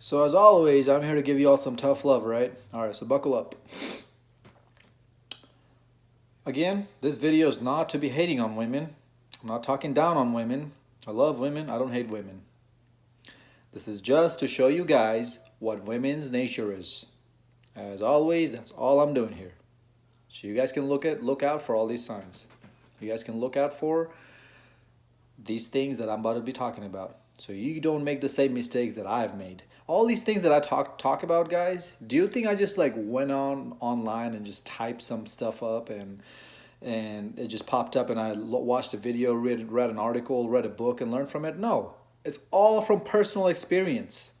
So as always, I'm here to give you all some tough love, right? Alright, so buckle up. Again, this video is not to be hating on women. I'm not talking down on women. I love women, I don't hate women. This is just to show you guys what women's nature is. As always, that's all I'm doing here. So you guys can look out for all these signs. You guys can look out for these things that I'm about to be talking about. So you don't make the same mistakes that I've made. All these things that I talk about, guys, do you think I just like went on online and just typed some stuff up and it just popped up and I watched a video, read an article, read a book and learned from it? No. It's all from personal experience.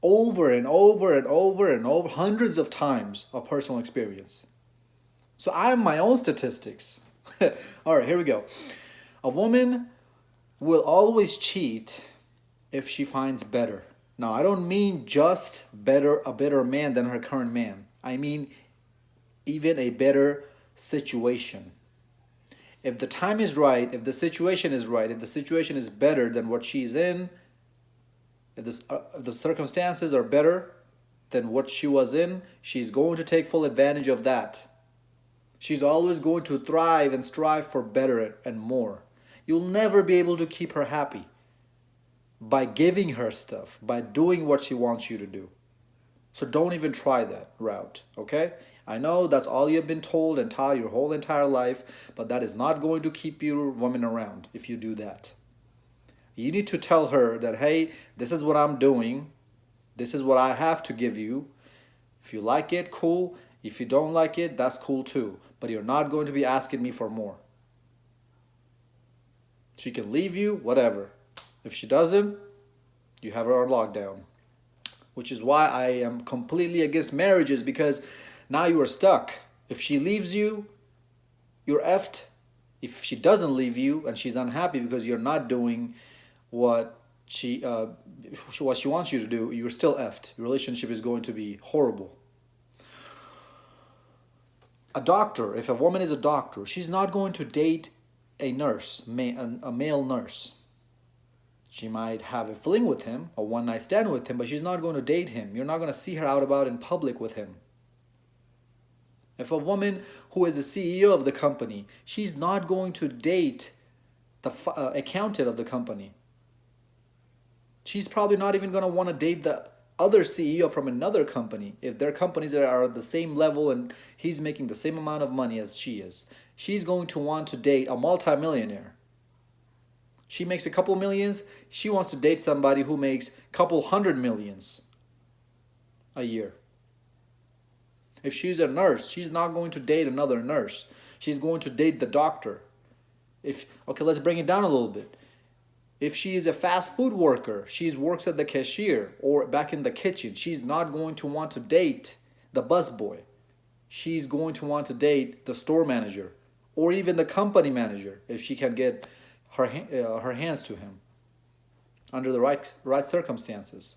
Over and over and over and over, hundreds of times of personal experience. So I have my own statistics. All right, here we go. A woman will always cheat if she finds better. Now, I don't mean just a better man than her current man. I mean even a better situation. If the time is right, if the situation is right, if the situation is better than what she's in, if the circumstances are better than what she was in, she's going to take full advantage of that. She's always going to thrive and strive for better and more. You'll never be able to keep her happy by giving her stuff, by doing what she wants you to do. So don't even try that route, okay? I know that's all you've been told and taught your whole entire life, but that is not going to keep your woman around if you do that. You need to tell her that, hey, this is what I'm doing. This is what I have to give you. If you like it, cool. If you don't like it, that's cool too. But you're not going to be asking me for more. She can leave you, whatever. If she doesn't, you have her on lockdown. Which is why I am completely against marriages, because now you are stuck. If she leaves you, you're effed. If she doesn't leave you and she's unhappy because you're not doing what she wants you to do, you're still effed. Your relationship is going to be horrible. A doctor, if a woman is a doctor, she's not going to date a nurse, a male nurse. She might have a fling with him, a one night stand with him, but she's not going to date him. You're not going to see her out about in public with him. If a woman who is the CEO of the company, she's not going to date the accountant of the company. She's probably not even going to want to date the other CEO from another company if their companies are at the same level and he's making the same amount of money as she is. She's going to want to date a multimillionaire. She makes a couple millions, she wants to date somebody who makes a couple hundred millions a year. If she's a nurse, she's not going to date another nurse. She's going to date the doctor. Okay, let's bring it down a little bit. If she is a fast food worker, she works at the cashier or back in the kitchen, she's not going to want to date the busboy. She's going to want to date the store manager or even the company manager if she can get her hands to him under the right circumstances.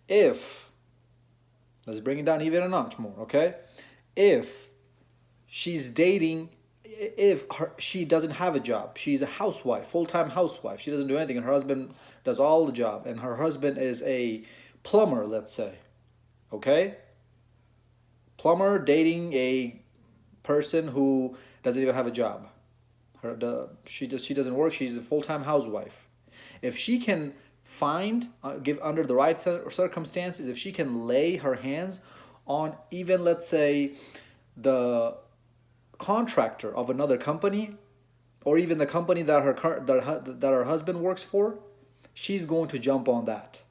Let's bring it down even a notch more, okay? If she doesn't have a job, she's a housewife, full-time housewife, she doesn't do anything and her husband does all the job, and her husband is a plumber, let's say, okay? Plumber dating a person who doesn't even have a job. She doesn't work, she's a full-time housewife. If she can give under the right circumstances, if she can lay her hands on even, let's say, the contractor of another company or even the company that her husband works for, she's going to jump on that.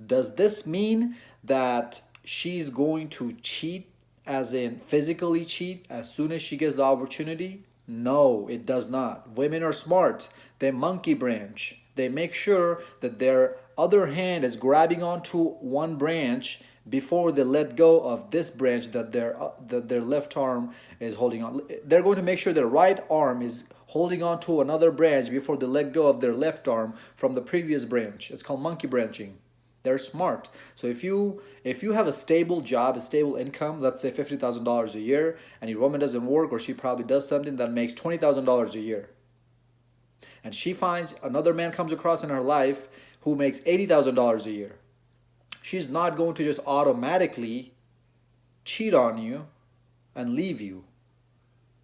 Does this mean that she's going to cheat, as in physically cheat, as soon as she gets the opportunity? No, it does not. Women are smart. They monkey branch. They make sure that their other hand is grabbing onto one branch before they let go of this branch that their left arm is holding on. They're going to make sure their right arm is holding on to another branch before they let go of their left arm from the previous branch. It's called monkey branching. They're smart. So if you have a stable job, a stable income, let's say $50,000 a year, and your woman doesn't work, or she probably does something that makes $20,000 a year, and she finds another man comes across in her life who makes $80,000 a year, she's not going to just automatically cheat on you and leave you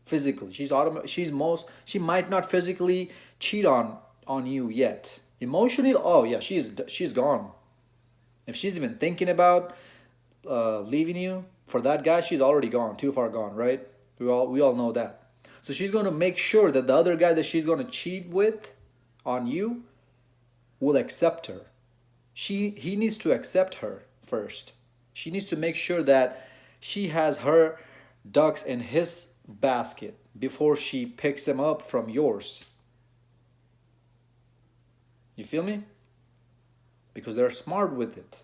physically. She might not physically cheat on you yet. Emotionally, oh yeah, she's gone. If she's even thinking about leaving you for that guy, she's already gone, too far gone, right? We all know that. So she's going to make sure that the other guy that she's going to cheat with on you will accept her. He needs to accept her first. She needs to make sure that she has her ducks in his basket before she picks him up from yours. You feel me? Because they're smart with it.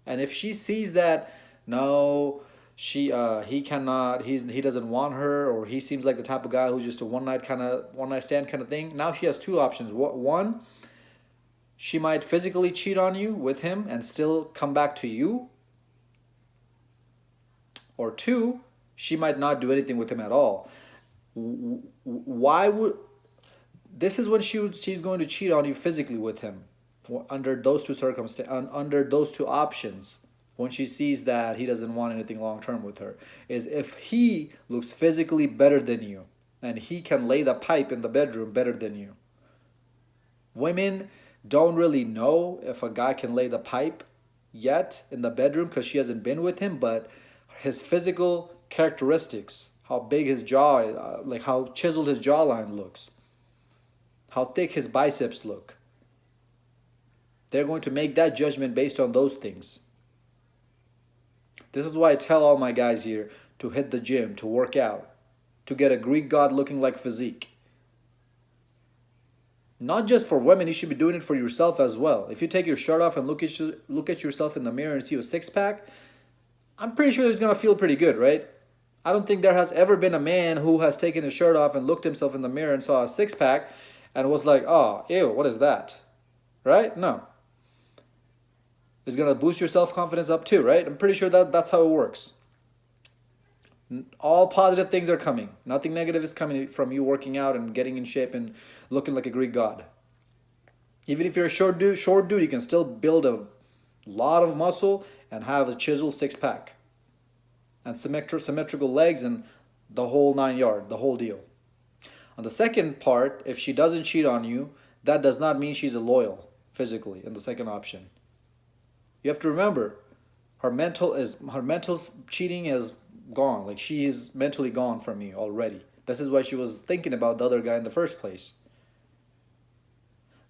And if she sees that no, he cannot, he doesn't want her, or he seems like the type of guy who's just a one night stand kind of thing, now she has two options. One, she might physically cheat on you with him and still come back to you. Or two, she might not do anything with him at all. Why would this is when she's going to cheat on you physically with him under those two under those two options. When she sees that he doesn't want anything long term with her, is if he looks physically better than you and he can lay the pipe in the bedroom better than you. Women don't really know if a guy can lay the pipe yet in the bedroom because she hasn't been with him, but his physical characteristics, how big his jaw, like how chiseled his jawline looks, how thick his biceps look, they're going to make that judgment based on those things. This is why I tell all my guys here to hit the gym, to work out, to get a Greek god looking like physique. Not just for women, you should be doing it for yourself as well. If you take your shirt off and look at yourself in the mirror and see a six-pack, I'm pretty sure it's going to feel pretty good, right? I don't think there has ever been a man who has taken his shirt off and looked himself in the mirror and saw a six-pack and was like, oh, ew, what is that? Right? No. It's going to boost your self-confidence up too, right? I'm pretty sure that's how it works. All positive things are coming. Nothing negative is coming from you working out and getting in shape and looking like a Greek god. Even if you're a short dude, you can still build a lot of muscle and have a chiseled six-pack. And symmetrical legs and the whole 9 yards, the whole deal. On the second part, if she doesn't cheat on you, that does not mean she's loyal physically in the second option. You have to remember, her mental cheating is gone. Like, she is mentally gone from you already. This is why she was thinking about the other guy in the first place.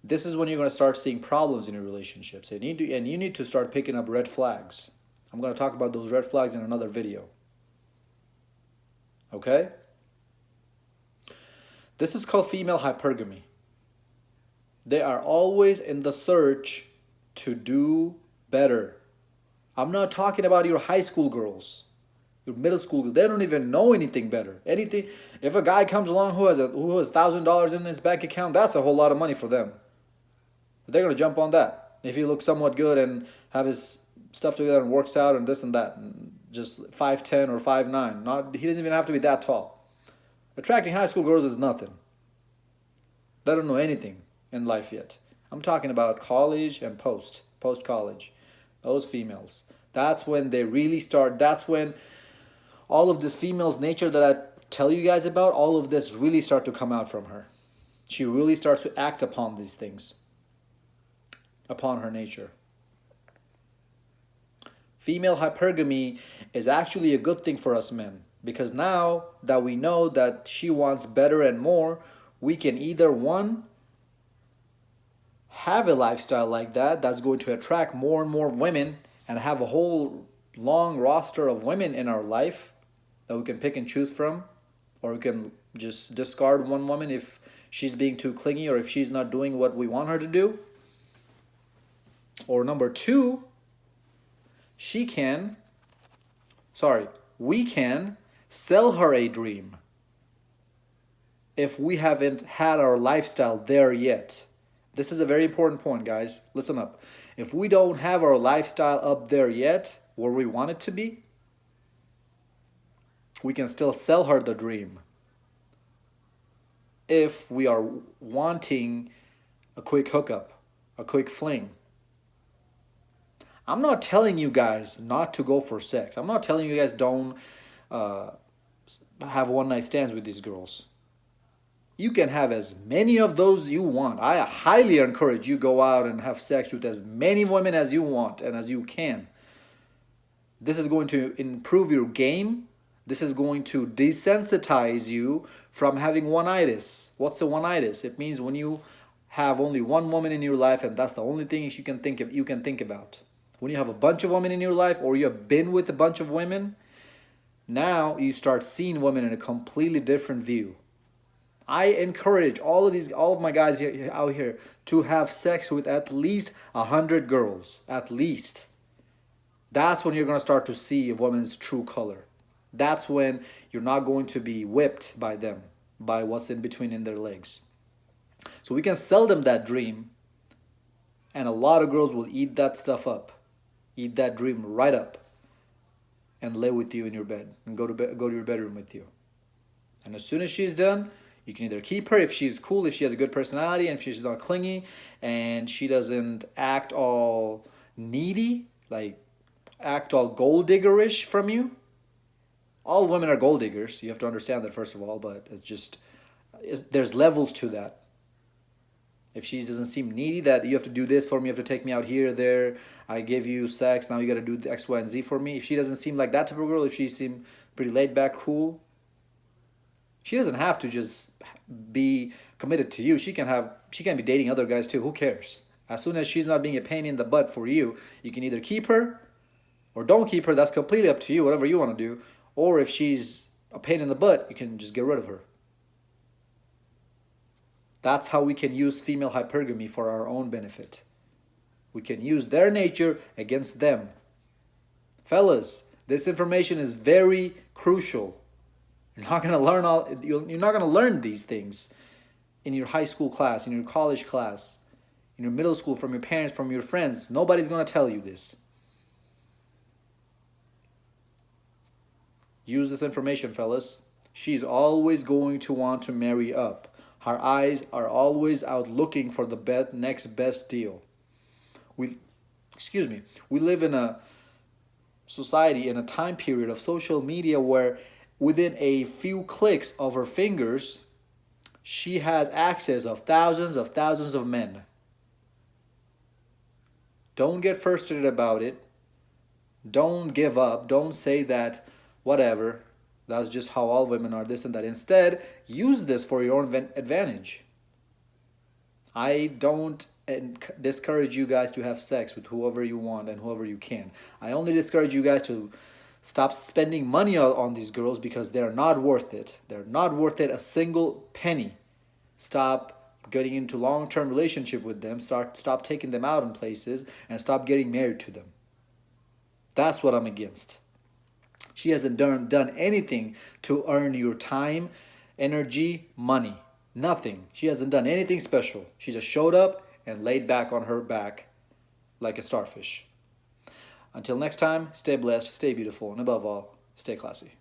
This is when you're going to start seeing problems in your relationships. And you need to start picking up red flags. I'm going to talk about those red flags in another video. Okay? This is called female hypergamy. They are always in the search to do better. I'm not talking about your high school girls, your middle school girls. They don't even know anything better. If a guy comes along who has $1,000 in his bank account, that's a whole lot of money for them. They're gonna jump on that. If he looks somewhat good and have his stuff together and works out and this and that, and just 5'10" or 5'9", he doesn't even have to be that tall. Attracting high school girls is nothing. They don't know anything in life yet. I'm talking about college and post-college. Those females. That's when they really start. That's when all of this female's nature that I tell you guys about, all of this really start to come out from her. She really starts to act upon these things, upon her nature. Female hypergamy is actually a good thing for us men, because now that we know that she wants better and more, we can either, one, have a lifestyle like that that's going to attract more and more women and have a whole long roster of women in our life that we can pick and choose from, or we can just discard one woman if she's being too clingy or if she's not doing what we want her to do. Or number two, we can sell her a dream if we haven't had our lifestyle there yet. This is a very important point, guys. Listen up. If we don't have our lifestyle up there yet, where we want it to be, we can still sell her the dream. if we are wanting a quick hookup, a quick fling. I'm not telling you guys not to go for sex. I'm not telling you guys don't uh, have one night stands with these girls. You can have as many of those you want. I highly encourage you go out and have sex with as many women as you want and as you can. This is going to improve your game. This is going to desensitize you from having one-itis. What's the one-itis? It means when you have only one woman in your life and that's the only thing you can think about. When you have a bunch of women in your life or you have been with a bunch of women, now you start seeing women in a completely different view. I encourage all of my guys out here to have sex with at least 100 girls, at least. That's when you're going to start to see a woman's true color. That's when you're not going to be whipped by them, by what's in between in their legs. So we can sell them that dream, and a lot of girls will eat that stuff up, eat that dream right up, and lay with you in your bed and go to your bedroom with you. And as soon as she's done, you can either keep her if she's cool, if she has a good personality, and if she's not clingy, and she doesn't act all needy, like act all gold diggerish from you. All women are gold diggers. You have to understand that first of all, but there's levels to that. If she doesn't seem needy, that you have to do this for me, you have to take me out here, there, I give you sex, now you got to do the X, Y, and Z for me. If she doesn't seem like that type of girl, if she seems pretty laid back, cool, she doesn't have to just be committed to you. She can be dating other guys too. Who cares? As soon as she's not being a pain in the butt for you, you can either keep her or don't keep her. That's completely up to you, whatever you want to do. Or if she's a pain in the butt, you can just get rid of her. That's how we can use female hypergamy for our own benefit. We can use their nature against them. Fellas, this information is very crucial. You're not gonna learn these things in your high school class, in your college class, in your middle school, from your parents, from your friends. Nobody's gonna tell you this. Use this information, fellas. She's always going to want to marry up. Her eyes are always out looking for the next best deal. We live in a society, in a time period of social media where within a few clicks of her fingers, she has access of thousands of men. Don't get frustrated about it. Don't give up. Don't say that, whatever, that's just how all women are, this and that. Instead, use this for your own advantage. I don't discourage you guys to have sex with whoever you want and whoever you can. I only discourage you guys to stop spending money on these girls because they're not worth it. They're not worth it a single penny. Stop getting into long-term relationship with them. Stop taking them out in places and stop getting married to them. That's what I'm against. She hasn't done anything to earn your time, energy, money. Nothing. She hasn't done anything special. She just showed up and laid back on her back like a starfish. Until next time, stay blessed, stay beautiful, and above all, stay classy.